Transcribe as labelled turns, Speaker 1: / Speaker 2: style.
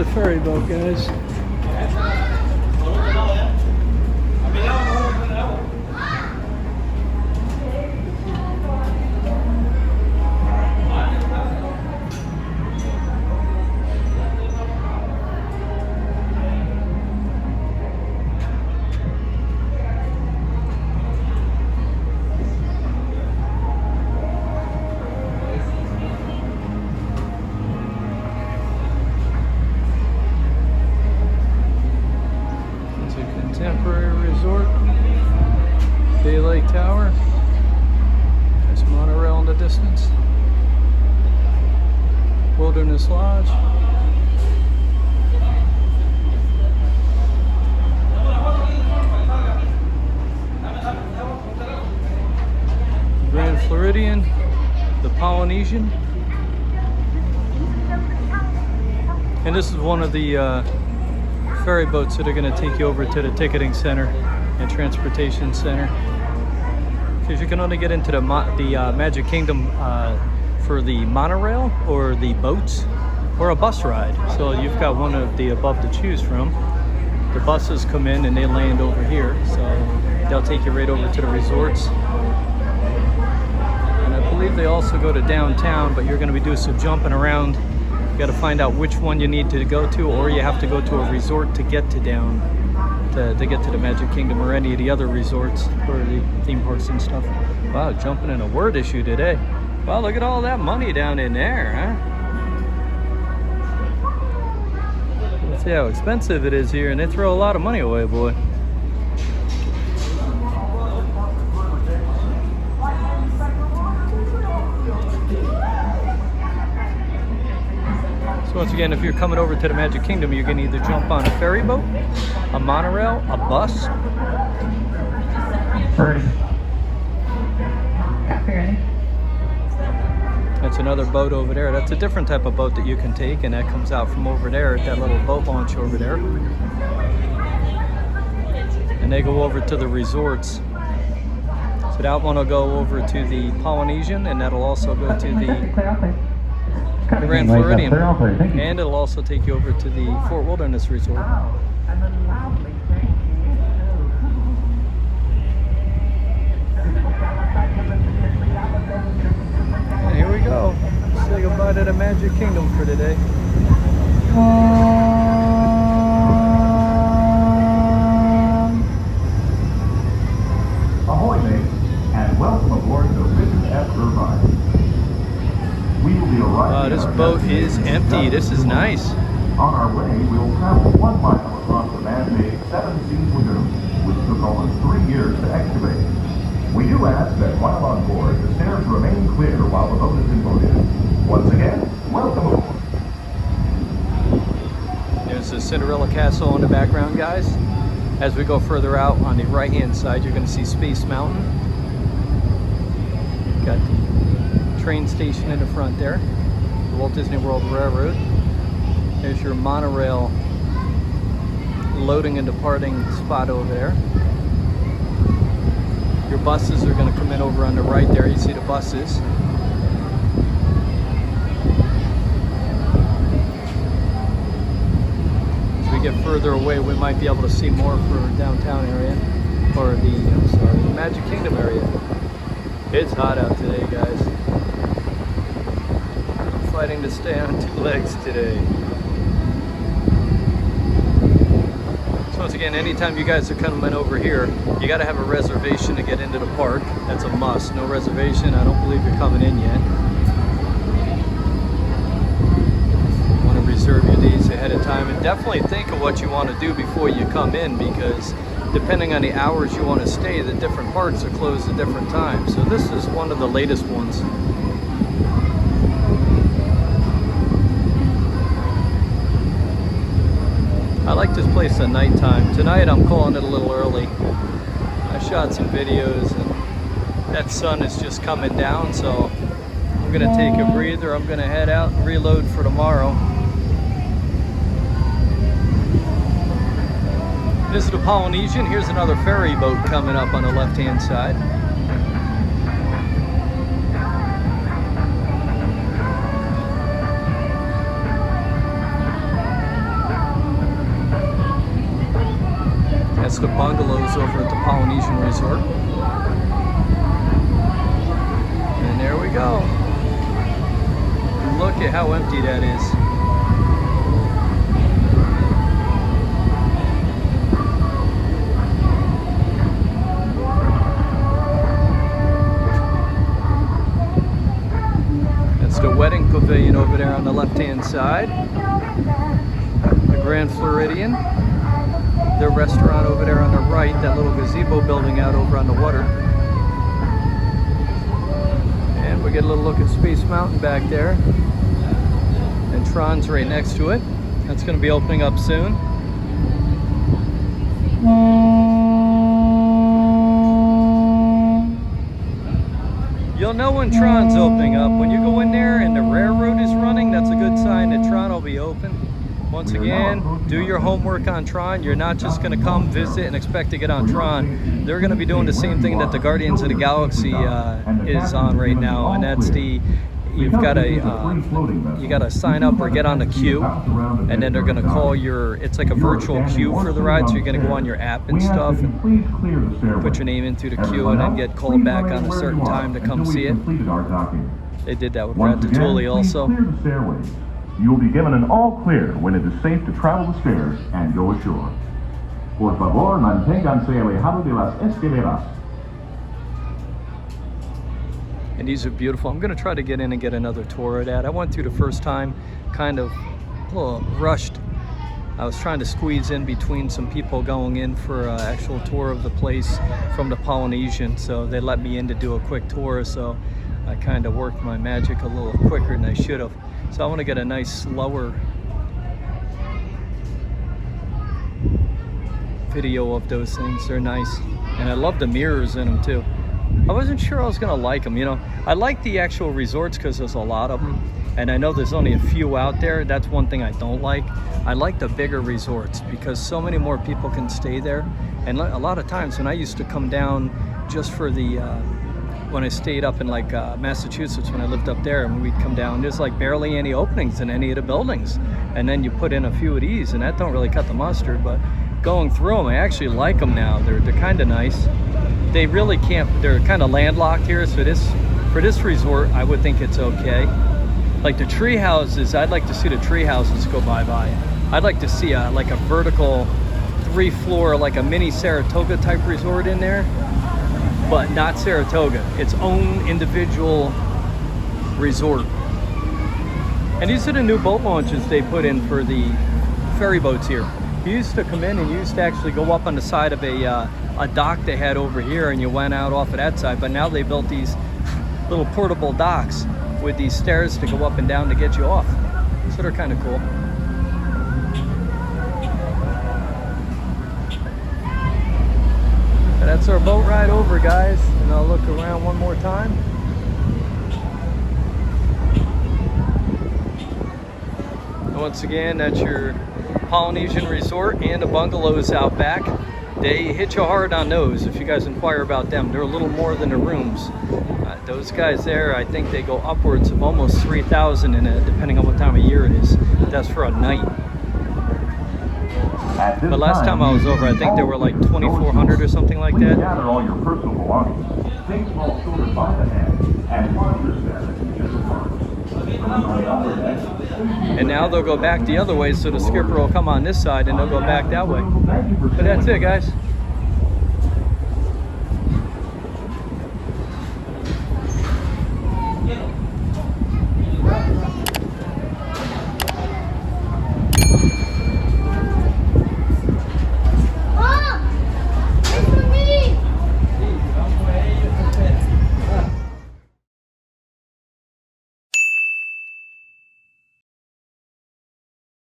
Speaker 1: the ferry boat, guys. Temporary resort, Bay Lake Tower. There's monorail in the distance. Wilderness Lodge. Grand Floridian, the Polynesian. And this is one of the ferry boats that are going to take you over to the ticketing center and transportation center, because you can only get into the Magic Kingdom for the monorail or the boats or a bus ride. So you've got one of the above to choose from. The buses come in and they land over here, so they'll take you right over to the resorts. And I believe they also go to downtown, but you're going to be doing some jumping around. You got to find out which one you need to go to, or you have to go to a resort to get to to get to the Magic Kingdom or any of the other resorts or the theme parks and stuff. Wow, jumping in a word issue today. Wow, look at all that money down in there, huh? Let's see how expensive it is here, and they throw a lot of money away, boy. So once again, if you're coming over to the Magic Kingdom, you can either jump on a ferry boat, a monorail, a bus. That's another boat over there. That's a different type of boat that you can take, and that comes out from over there at that little boat launch over there. And they go over to the resorts. So that one will go over to the Polynesian, and that'll also go to the Grand Floridian, and it'll also take you over to the Fort Wilderness Resort. And here we go. Say goodbye to the Magic Kingdom for today.
Speaker 2: Ahoy, mates, and welcome aboard the Ritz F. Irvine.
Speaker 1: This boat is empty. This is nice.
Speaker 2: On our way, we'll travel 1 mile across the man-made 7 Seas Lagoon, which took almost 3 years to excavate. We do ask that while on board, the stairs remain clear while the boat is in motion. Once again, welcome aboard.
Speaker 1: There's the Cinderella Castle in the background, guys. As we go further out on the right-hand side, you're going to see Space Mountain. Got the train station in the front there, the Walt Disney World Railroad. There's your monorail loading and departing spot over there. Your buses are going to come in over on the right there. You see the buses. As we get further away, we might be able to see more for downtown area, or the Magic Kingdom area. It's hot out today, guys. Fighting to stay on 2 legs today. So once again, anytime you guys are coming over here, you got to have a reservation to get into the park. That's a must. No reservation, I don't believe you're coming in yet. You want to reserve your days ahead of time, and definitely think of what you want to do before you come in, because depending on the hours you want to stay, the different parks are closed at different times. So this is one of the latest ones. I like this place at nighttime. Tonight I'm calling it a little early. I shot some videos and that sun is just coming down, so I'm gonna take a breather. I'm gonna head out and reload for tomorrow. This is the Polynesian. Here's another ferry boat coming up on the left-hand side. That's the bungalows over at the Polynesian Resort. And there we go. Look at how empty that is. That's the wedding pavilion over there on the left-hand side. The Grand Floridian. The restaurant over there on the right, that little gazebo building out over on the water. And we get a little look at Space Mountain back there. And Tron's right next to it. That's going to be opening up soon. You'll know when Tron's opening up. When you go in there and the railroad is running, that's a good sign that Tron will be open. Once again, do your homework on Tron. You're not just going to come visit and expect to get on Tron. They're going to be doing the same thing that the Guardians of the Galaxy is on right now, and that's the you got to sign up or get on the queue, and then they're going to call your. It's like a virtual queue for the ride, so you're going to go on your app and stuff, and put your name into the queue, and then get called back on a certain time to come see it. They did that with Ratatouille also.
Speaker 2: You will be given an all clear when it is safe to travel the stairs and go ashore. Por favor, manténganse alejado de las escaleras.
Speaker 1: And these are beautiful. I'm going to try to get in and get another tour of that. I went through the first time, kind of a little rushed. I was trying to squeeze in between some people going in for an actual tour of the place from the Polynesian, so they let me in to do a quick tour, so I kind of worked my magic a little quicker than I should have. So I want to get a nice slower video of those things. They're nice. And I love the mirrors in them too. I wasn't sure I was going to like them, you know. I like the actual resorts because there's a lot of them. And I know there's only a few out there. That's one thing I don't like. I like the bigger resorts because so many more people can stay there. And a lot of times when I used to come down just for the... when I stayed up in like Massachusetts, when I lived up there, and we'd come down, there's like barely any openings in any of the buildings, and then you put in a few of these, and that don't really cut the mustard. But going through them, I actually like them now. They're kind of nice. They really can't. They're kind of landlocked here, so for this resort, I would think it's okay. Like the tree houses, I'd like to see the tree houses go by. I'd like to see like a vertical 3-floor, like a mini Saratoga type resort in there. But not Saratoga, its own individual resort. And these are the new boat launches they put in for the ferry boats here. You used to come in and you used to actually go up on the side of a dock they had over here, and you went out off of that side. But now they built these little portable docks with these stairs to go up and down to get you off. So they're kind of cool. That's our boat ride over, guys, and I'll look around one more time. And once again, that's your Polynesian Resort and the bungalows out back. They hit you hard on those if you guys inquire about them. They're a little more than the rooms. Those guys there, I think they go upwards of almost $3,000 in it, depending on what time of year it is. That's for a night. But last time I was over, I think they were like $2,400 or something like that.
Speaker 2: Gather all your personal belongings. Take small children by the hand and watch your step as
Speaker 1: And now they'll go back the other way, so the skipper will come on this side and they'll go back that way. But that's it, guys.